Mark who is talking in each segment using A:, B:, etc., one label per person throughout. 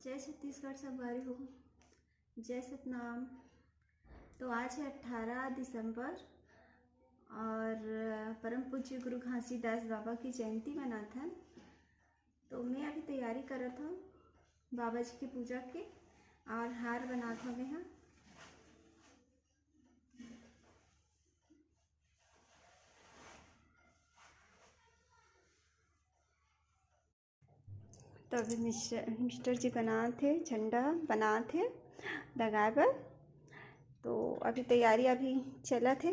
A: जय छत्तीसगढ़ सब भाई हो। जय सतनाम। तो आज है 18 दिसंबर और परम पूज्य गुरु घासीदास बाबा की जयंती मनात हन। तो मैं अभी तैयारी करत हूँ बाबा जी की पूजा के और हार बनात हवे हाँ। तो अभी मिस्टर जी बना थे झंडा बना थे लगाए बर। तो अभी तैयारी अभी चला थे।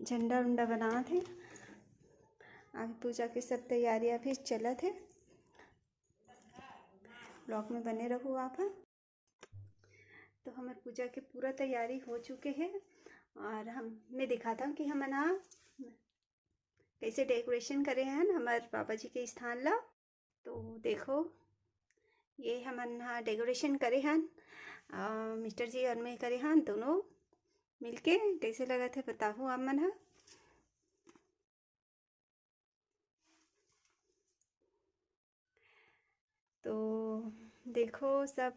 A: झंडा उंडा बना थे। अभी पूजा की सब तैयारी अभी चला थे। ब्लॉग में बने रहो आप। तो हमारे पूजा की पूरा तैयारी हो चुके हैं और मैं दिखाता हूँ कि हम ना कैसे डेकोरेशन करे हैं हमारे बाबा जी के स्थान ला। तो देखो ये हम डेकोरेशन करे हैं मिस्टर जी और मैं करे हैं दोनों मिलके। कैसे लगा थे बताओ आप मन हा। तो देखो सब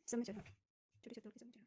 A: समझ चलो छोटे छोटे